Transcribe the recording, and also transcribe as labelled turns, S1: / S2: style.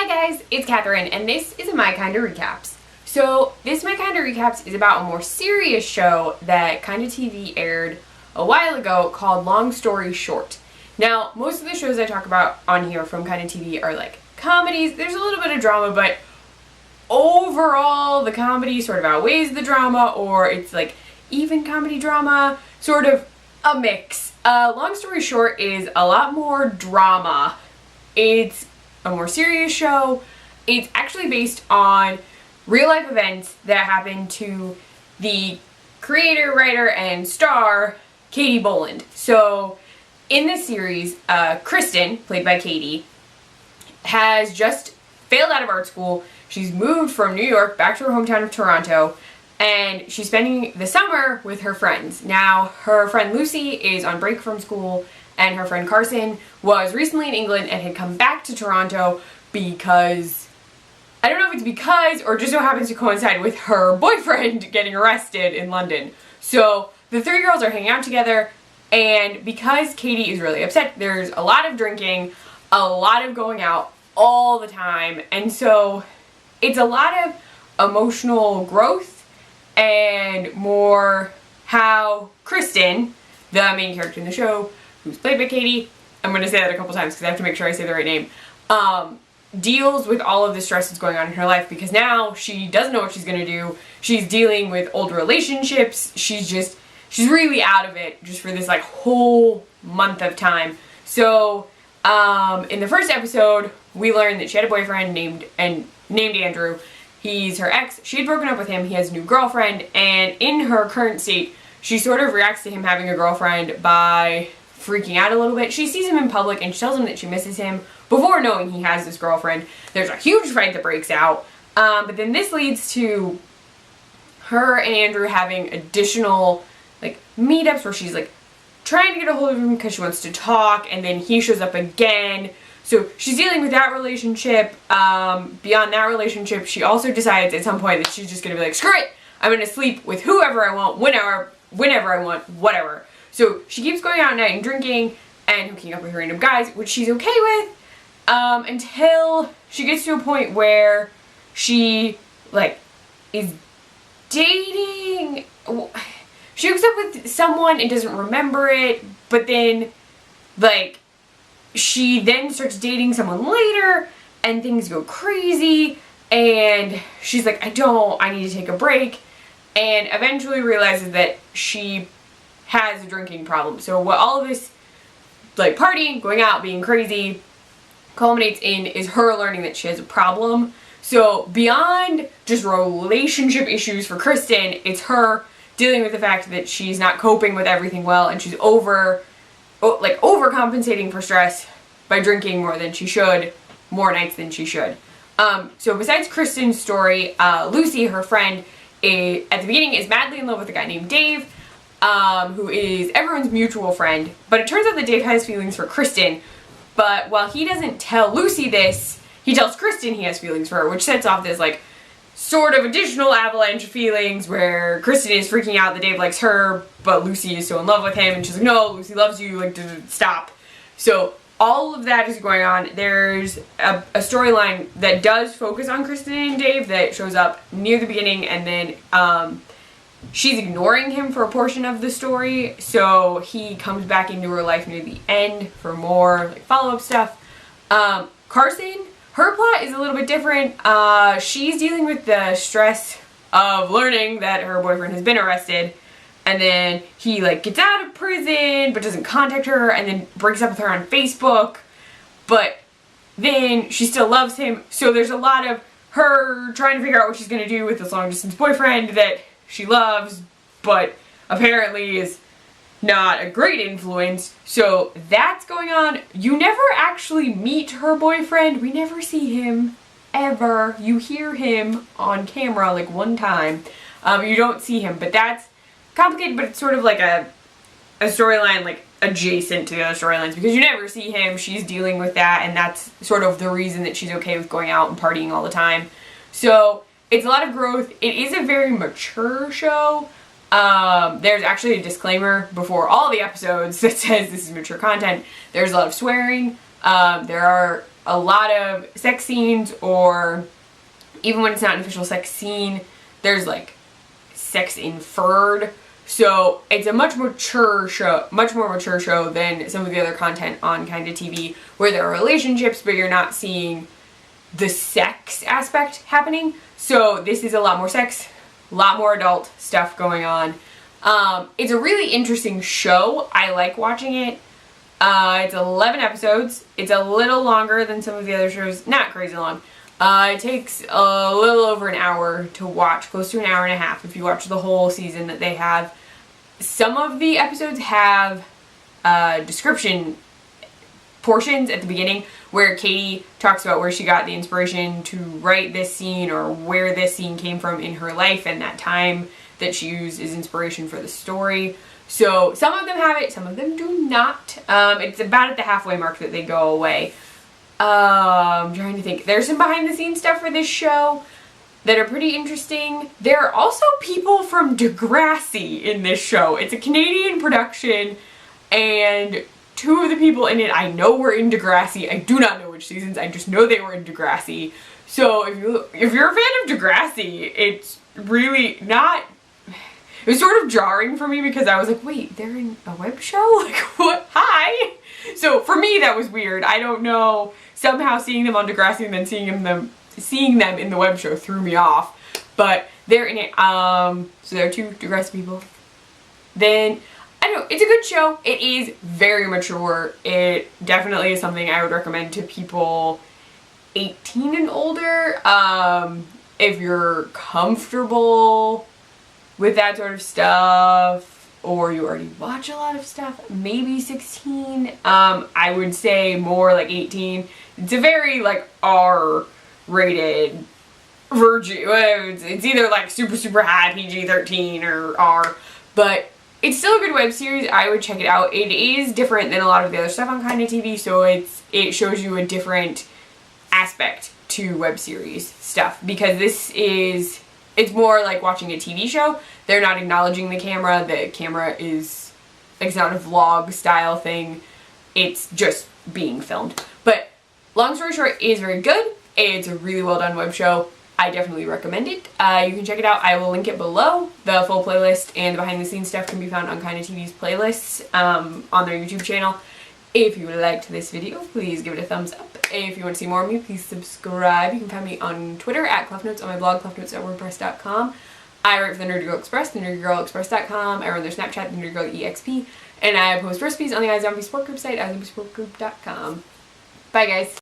S1: Hi guys, it's Catherine, and this is My Kinda Recaps. So this My Kinda Recaps is about a more serious show that KindaTV aired a while ago called Long Story Short. Now, most of the shows I talk about on here from KindaTV are like comedies. There's a little bit of drama, but overall the comedy sort of outweighs the drama, or it's like even comedy drama, sort of a mix. Long Story Short is a lot more drama. It's a more serious show. It's actually based on real life events that happened to the creator, writer, and star Katie Boland. So in this series, Kristen, played by Katie, has just failed out of art school. She's moved from New York back to her hometown of Toronto, and she's spending the summer with her friends. Now, her friend Lucy is on break from school, and her friend Carson was recently in England and had come back to Toronto because, I don't know if it's because or just so happens to coincide with her boyfriend getting arrested in London. So the three girls are hanging out together, and because Katie is really upset, there's a lot of drinking, a lot of going out all the time, and so it's a lot of emotional growth and more how Kristen, the main character in the show, who's played by Katie, I'm going to say that a couple times because I have to make sure I say the right name, deals with all of the stress that's going on in her life, because now she doesn't know what she's going to do. She's dealing with old relationships. She's really out of it just for this like whole month of time. So in the first episode, we learned that she had a boyfriend named Andrew. He's her ex. She had broken up with him. He has a new girlfriend, and in her current state, she sort of reacts to him having a girlfriend by freaking out a little bit. She sees him in public and she tells him that she misses him before knowing he has this girlfriend. There's a huge fight that breaks out, but then this leads to her and Andrew having additional like meetups where she's like trying to get a hold of him because she wants to talk, and then he shows up again. So she's dealing with that relationship. Beyond that relationship, she also decides at some point that she's just gonna be like, screw it, I'm gonna sleep with whoever I want, whenever I want, whatever. So she keeps going out at night and drinking and hooking up with random guys, which she's okay with, until she gets to a point where she like is dating. She hooks up with someone and doesn't remember it, but then like she then starts dating someone later and things go crazy, and she's like, I need to take a break, and eventually realizes that she has a drinking problem. So what all of this like partying, going out, being crazy culminates in is her learning that she has a problem. So beyond just relationship issues for Kristen, it's her dealing with the fact that she's not coping with everything well, and she's overcompensating for stress by drinking more than she should, more nights than she should. So besides Kristen's story, Lucy, her friend, at the beginning is madly in love with a guy named Dave, who is everyone's mutual friend. But it turns out that Dave has feelings for Kristen, but while he doesn't tell Lucy this, he tells Kristen he has feelings for her, which sets off this like sort of additional avalanche of feelings where Kristen is freaking out that Dave likes her, but Lucy is so in love with him, and she's like, no, Lucy loves you, like, stop. So all of that is going on. There's a storyline that does focus on Kristen and Dave that shows up near the beginning, and then she's ignoring him for a portion of the story, so he comes back into her life near the end for more like follow-up stuff. Carson, her plot is a little bit different. She's dealing with the stress of learning that her boyfriend has been arrested, and then he like gets out of prison but doesn't contact her, and then breaks up with her on Facebook, but then she still loves him. So there's a lot of her trying to figure out what she's gonna do with this long distance boyfriend that she loves but apparently is not a great influence. So that's going on. You never actually meet her boyfriend. We never see him ever. You hear him on camera like one time. You don't see him, but that's complicated, but it's sort of like a storyline like adjacent to the other storylines because you never see him. She's dealing with that, and that's sort of the reason that she's okay with going out and partying all the time. So it's a lot of growth. It is a very mature show. There's actually a disclaimer before all the episodes that says this is mature content. There's a lot of swearing. There are a lot of sex scenes, or even when it's not an official sex scene, there's like sex inferred. So it's a much more mature show than some of the other content on KindaTV, where there are relationships, but you're not seeing the sex aspect happening. So this is a lot more sex, a lot more adult stuff going on. It's a really interesting show. I like watching it. It's 11 episodes. It's a little longer than some of the other shows. Not crazy long. It takes a little over an hour to watch, close to an hour and a half if you watch the whole season that they have. Some of the episodes have description portions at the beginning where Katie talks about where she got the inspiration to write this scene, or where this scene came from in her life, and that time that she used as inspiration for the story. So some of them have it, some of them do not. It's about at the halfway mark that they go away. I'm trying to think. There's some behind the scenes stuff for this show that are pretty interesting. There are also people from Degrassi in this show. It's a Canadian production, and two of the people in it I know were in Degrassi. I do not know which seasons, I just know they were in Degrassi. So if you're a fan of Degrassi, it's really not... It was sort of jarring for me because I was like, wait, they're in a web show? Like, what? Hi! So for me, that was weird. I don't know. Somehow seeing them on Degrassi and then seeing them in the web show threw me off. But they're in it. So there are two Degrassi people. Then, I don't know, it's a good show. It is very mature. It definitely is something I would recommend to people 18 and older. If you're comfortable with that sort of stuff, or you already watch a lot of stuff, maybe 16. I would say more like 18. It's a very like R-rated version. It's either like super high PG-13 or R, but it's still a good web series. I would check it out. It is different than a lot of the other stuff on KindaTV, so it shows you a different aspect to web series stuff, because it's more like watching a TV show. They're not acknowledging the camera. The camera is, like, it's not a vlog style thing. It's just being filmed. But long story short, it is very good. It's a really well done web show. I definitely recommend it. You can check it out. I will link it below. The full playlist and the behind the scenes stuff can be found on KindaTV's playlists on their YouTube channel. If you liked this video, please give it a thumbs up. If you want to see more of me, please subscribe. You can find me on Twitter at ClefNotes, on my blog, clefnotes.wordpress.com. I write for the Nerdy Girl Express, thenerdygirlexpress.com. I run their Snapchat, the Nerdy Girl EXP. And I post recipes on the iZombie Support Group site, iZombieSupportGroup.com. Bye, guys.